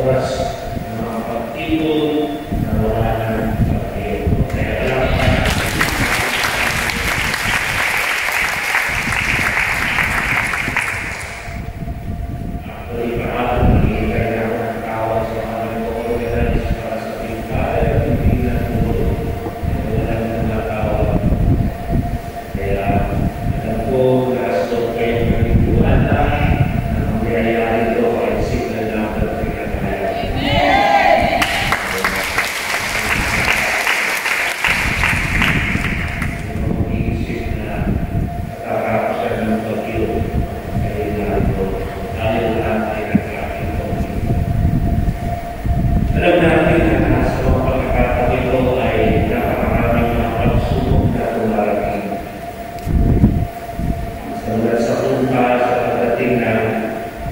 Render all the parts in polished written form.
oras ng mga pagtipon na wala ng pagkayo. Kaya lang, actually, parang naghihintay na ako ng tawag sa mga nag-organize para sa pintay at hindi na tulog. Wala nang natawag. Kaya, alam ko, nasa kayo nalituan na ang mangyayari ito ay signal na ang pagkakas tayo. Yung mag-iisip na katapos ng pag-iyo ay narito dahil lahat ay nagkakain ko. Alam natin na sa mga pagkakataon ito ay napakaraming mga pagsubok na tumarating. Sa punta sa pagdating ng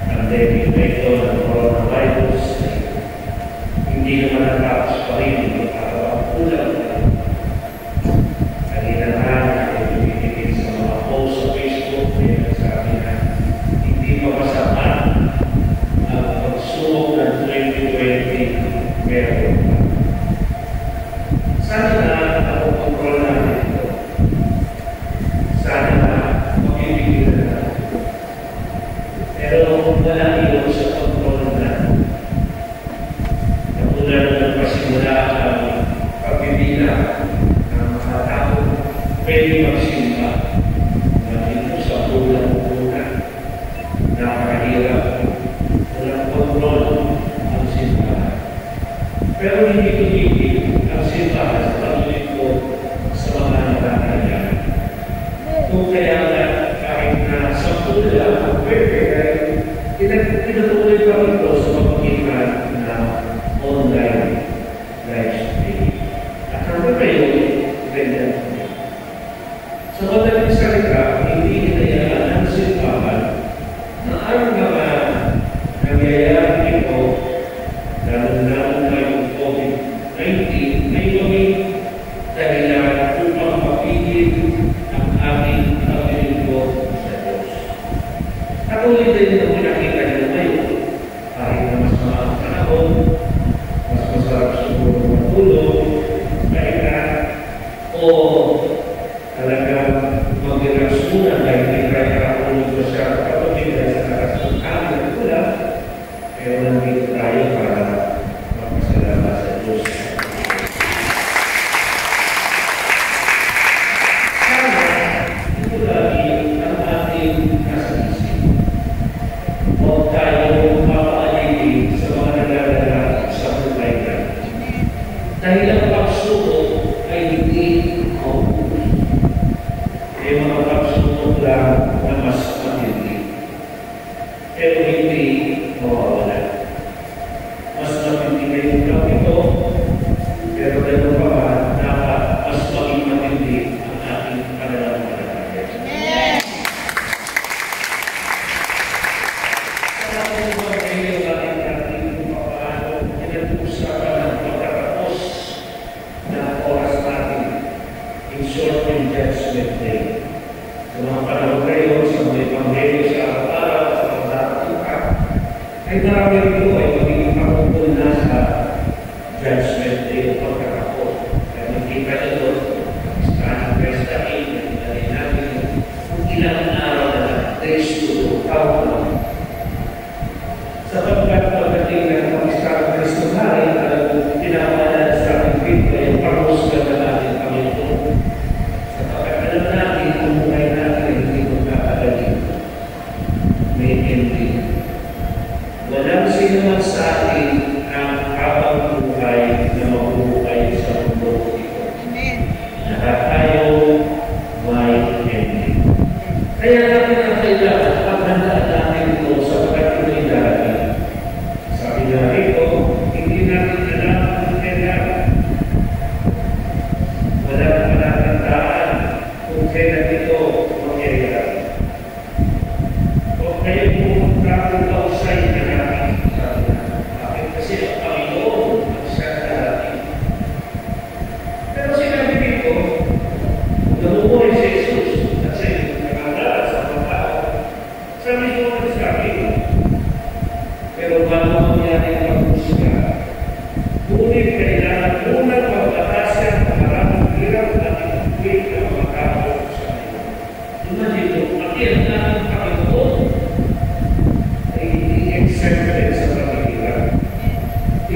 pandemic na ito ng coronavirus, hindi naman natapos pa rin magkakakulang. Kanina na ay tumitigil sa mga post sa Facebook ay nagsabi na hindi pa masapat ang pagsubok ng 2020 meron. Sana na ang kontrol natin ito. Sana na mapipigilan natin. Pero wala iyon sa kontrol natin. Katulad ng nagpasimula ang pagbibilang ng mga tao pwede magsimula na ito sa bulan-bulan. Nakakahirap. Walang kontrol ang simbahan. Pero hindi tumigil ang simbahan sa paglulikod sa mga nakakayaan. Kung kaya nga kahit na sa bulan, pwede ay pinatuloy pa ito sa pagpagitan ng online live streaming. At hanggang kayo, ganyan. Sa madaling salita, hindi hinayaan ang simbahan na ang mga nangyayari ito, lalo-lalo na yung COVID-19, ay maging dahilan upang mapigil ang ating paglilingkod sa Diyos. Katulad din na pinakita niyo ngayon, kahit na mas maang panahon, mas masarap siguro matulog, pahinga, o talagang mag-relax muna dahil hindi kaya ako nito siya kapatid dahil sa nakasungkaan ng ulam, pero nandito tayo para magpasalamat sa Diyos. Sana, ito lagi ang ating nasa isip. Huwag tayo mapaalili sa mga nagdadala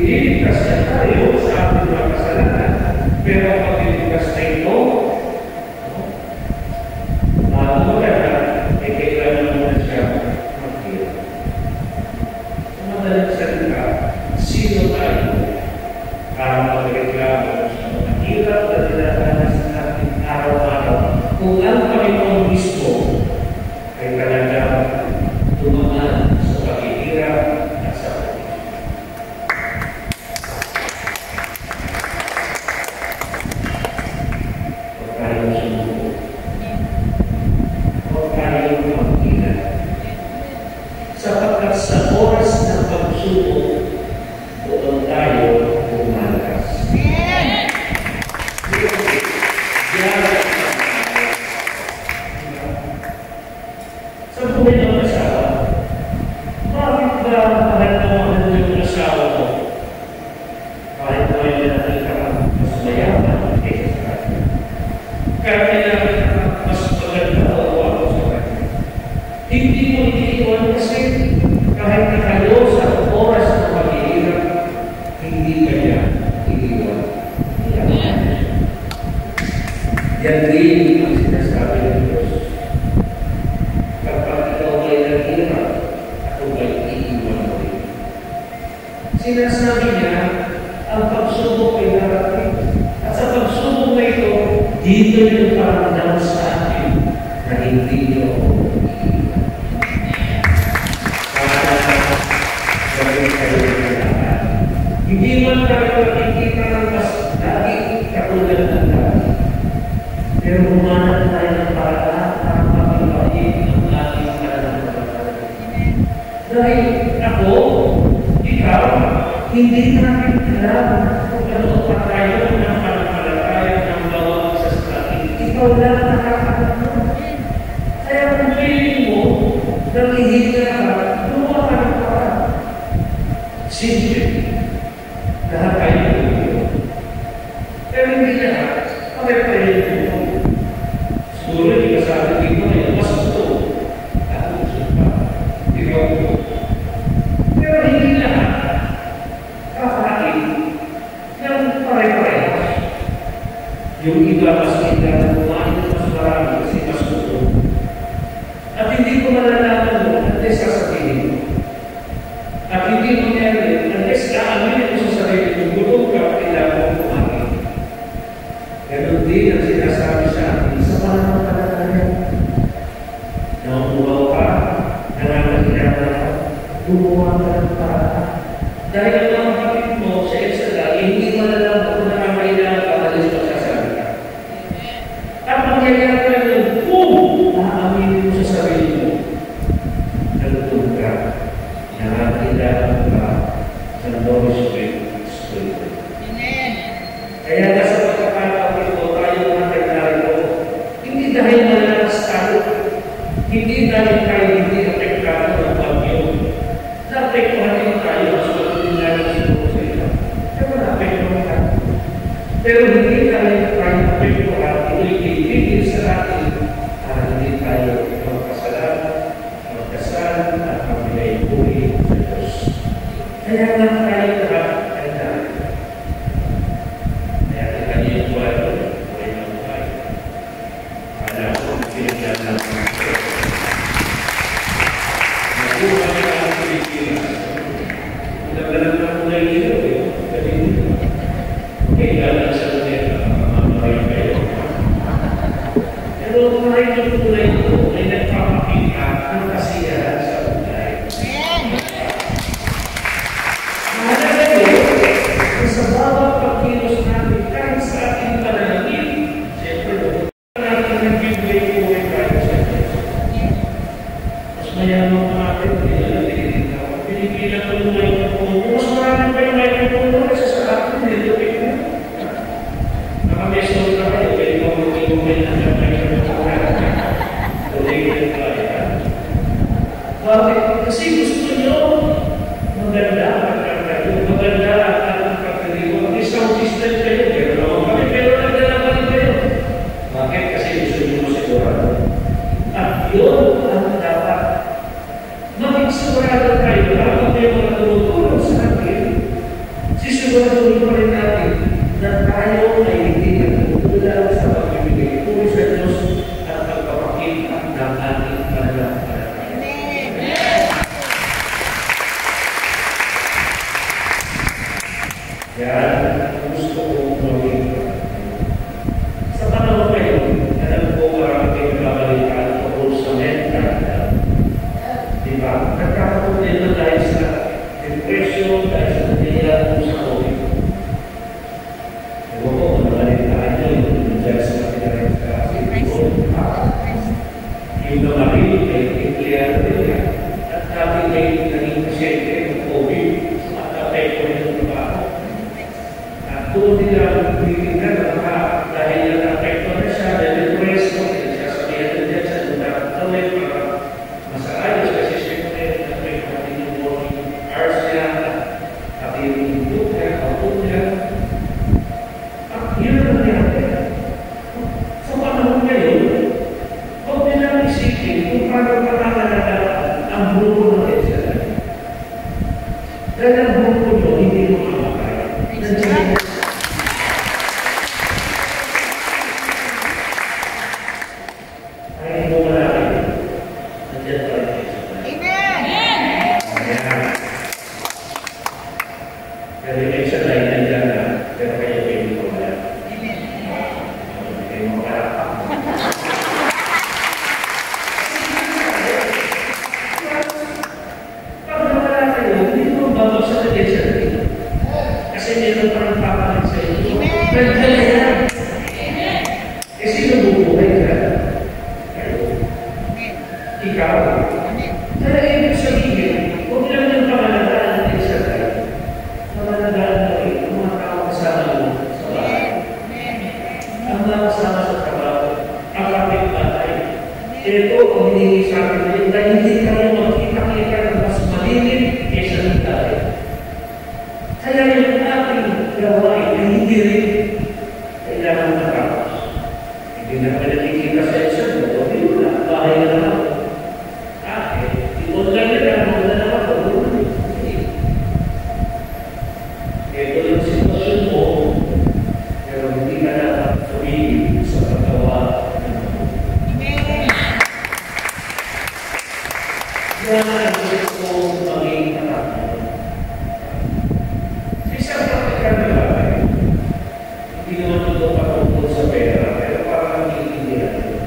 Ililigtas niya tayo sa ating mga kasalanan. Pero ang pagliligtas na ito, mula na, ay kailangan mo na siya mag-hirap. Sa madaling salita, sino tayo para magreklamo sa mga hirap na dinadanas natin araw-araw kung ang Panginoon mismo ay talagang tumaman sa paghihirap at sa paghihirap. Huwag tayong sumuko. Huwag tayong mag-hirap. Sapagkat sa oras ng pagsubok, doon tayo lumalakas. Sa buhay ng asawa, bakit ba mahal na mahal yung asawa mo? Kahit mo yung nakita mas mayaman kaysa sa kanya. Kahit nakita mas maganda o ako sa kanya. Hindi mo iniiwan kasi kahit na kayo sa oras ng paghihirap, hindi kanya iniiwan. Yan din ang sinasabi ng Diyos. Kapag ikaw ay naghirap, ako ay iiwan mo rin. Sinasabi niya, ang pagsubok ay darating. At sa pagsubok na ito, dito yung paramdam sa akin na hindi niyo ako iiwan. Para gawin kayo ng kailangan. Hindi man tayo nakikita ng mas lagi katulad ng dati. Pero humanap tayo ng paraan para makipahin ang ating pananampalataya. Dahil ako, ikaw, hindi natin alam kung ano pa tayo ng pananampalataya ng bawat isa sa atin. Ikaw lang nakakaalam. Kaya kung feeling mo, nangihina ka, gumawa ka ng paraan. Simple. Lahat tayo nagulong. Pero hindi lahat. Pare-pareho mo. Siguro hindi ka sabi dito na mas gusto. Ako gusto pa. Ikaw ko. Pero hindi lahat kakain ng pare-pareho. Yung iba mas hindi kumain ng mas marami kasi mas gusto. At hindi ko malalaman mo unless sasabihin mo. At hindi mo meron unless kaaminin mo sa sarili mo gutom ka, kailangan mo kumain. Pero din ang sinasabi sa atin sa pananampalataya. Nakukuha ka, nangangahirap ka, gumawa ka ng paraan. Dahil ang mga kapit mo sa Exodus, hindi mo alam kung nakakailangan ka, alis magsasabi ka. At mangyayari ka yun, naaaminin mo sa sarili mo. Nalutog ka, nangangahirap ka sa Holy Spirit. Kaya nasa pagkakataon ito, tayo mga kailangan ko, hindi dahil malakas tayo, hindi dahil tayo hindi apektado ng bagyo. Naapektuhan din tayo, mas matuloy natin siguro sa ito. Pero naapektuhan tayo. Pero hindi dahil tayo apektuhan, ipigil sa atin para hindi tayo magkasal at magbilay-buhay sa Diyos. Kaya lang tayo lahat ay dahil. Kasi gusto nyo maganda ang pagkakaroon, maganda ang pagkakaroon. Isa Yan ang gusto kong gawin. Sa panahon ngayon, alam ko marami kayong babalitaan tungkol sa mental health. Diba? Nagkakaroon din na dahil sa depression, dahil sa nangyayari sa COVID. Ewan ko, nabalitaan nyo yung dahil sa nangyayari sa COVID. Yung namaril, may empleyado din yan. At dati may naging pasyente ng COVID, at-apekto rin ng trabaho. At doon nila titignan na dahil na-apekto na siya, na-depress mo, siya sabihan na dyan sa lugar tawin para masaayos kasi siyempre na-apekto natin yung working hours niya, at yung look niya, output niya. At yun ang nangyari. Sa panahon ngayon, huwag nilang isipin kung paano pangangalagaan ang grupo ng EDSA. Dahil ang grupo nyo, hindi mo makakaya. Ay, mo malaki. Nandiyan pa rin EDSA. Amen! Ayan. Pero yung EDSA na nandiyan na, pero kayo kayo ko wala. Amen! Kayo mo malaki. Kasi meron pa ng papalit sa inyo. Nagdala yan. Eh, sino bubuhay ka? Kayo. Ikaw. Kaya ibig sabihin, huwag lang yung pangalagaan ng isa tayo. Pangalagaan mo rin ang mga tao kasama mo sa bahay. Ang mga kasama sa trabaho, ang kapit-bahay. Ito ang hiningi sa akin ngayon dahil hindi kayo magkita-kita ng mas malilim kaysa ng tayo. Kaya yung ating gawain ay hindi rin kailangan matapos. Hindi na pala nakikita sa exam mo, o di mo na, bahay na naman. I-online na lang, wala na naman, o di mo. Ito yung sitwasyon mo, pero hindi ka na tumigil sa paggawa ng mga. Yan ang gusto kong maging katapos. Hindi naman ito patungkol sa pera, pero parang naiintindihan ito.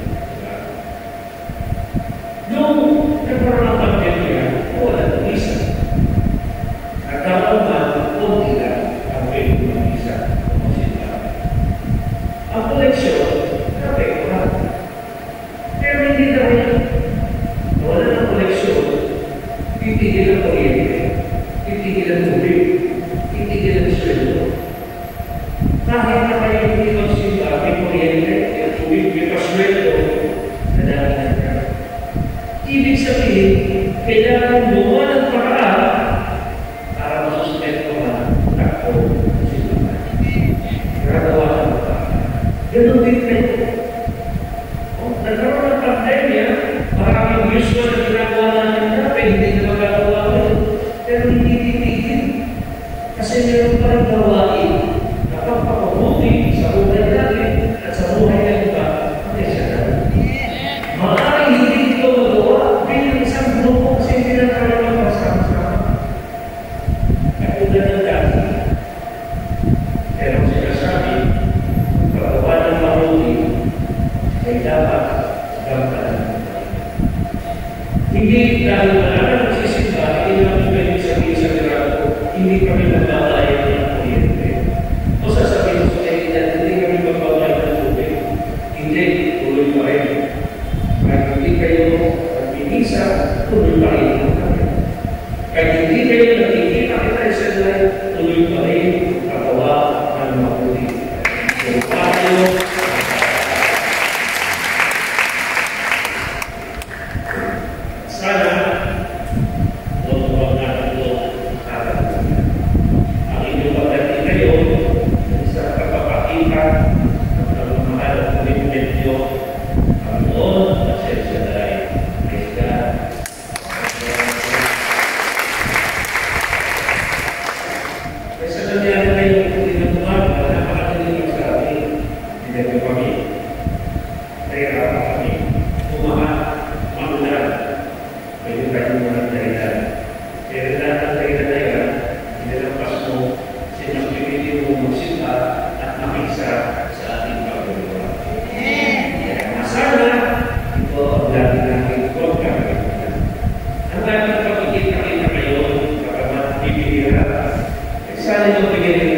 Nung nagkaroon ng pandemya, wala ng isa. Nagkaroon na, kunti lang ang pwede ng isa. Ang koleksyon, napekwa. Pero hindi dahil wala ng koleksyon, titigil ang kuryente, titigil ang tubig, titigil ang sweldo. Kahit na kayo hindi magsimba, may kuryente, may tubig, may pasweldo, nadaanan ka. Ibig sabihin, kailangan gumawa ng paraan para masuspendo ka takbo ng simbahan. Gagawa ng paraan. Ganun din kayo. Nagkaroon ng pandemya, maraming usual na ginagawa namin natin, hindi na magagawa ngayon. Pero hindi titigil. Kasi meron pa rin gawain. Pagpapabuti sa buhay natin at sa buhay ng iba, hindi siya natin. Maraming hindi ito magawa bilang isang grupo kasi hindi na tayo magkasama-sama. Katulad ng dati. Pero sinasabi, paggawa ng mabuti ay dapat gampanan. Hindi dahil wala na magsisimba, hindi naman pwede sabihin sa grado, hindi kami nagbabayad ng kuryente. O sasabihin sa kailan, hindi kami magbabayad ng tubig. Hindi, tuloy pa rin. Kahit hindi kayo nagpinisa, tuloy pa rin ang kami. Kahit hindi kayo nakikita kita sa lahat, tuloy pa rin ang gawa ng mabuti. So, tayo, sana, huwag natin ito nakakalimutan. Ang inyong pagdating kayo, sa pagpapakita ng pagmamahal at commitment nyo, Panginoon, pasensya tayo. Praise God. Kaya sa nangyari kayo, hindi na tumaga, napakalilig sa amin. Hindi na kami. Kaya kami, magulan. Pwede tayo mga dahilan. Kaya lahat ng dahilan na yan, hindi lang pas mo, sinuspiriti sana nyo bigyan ng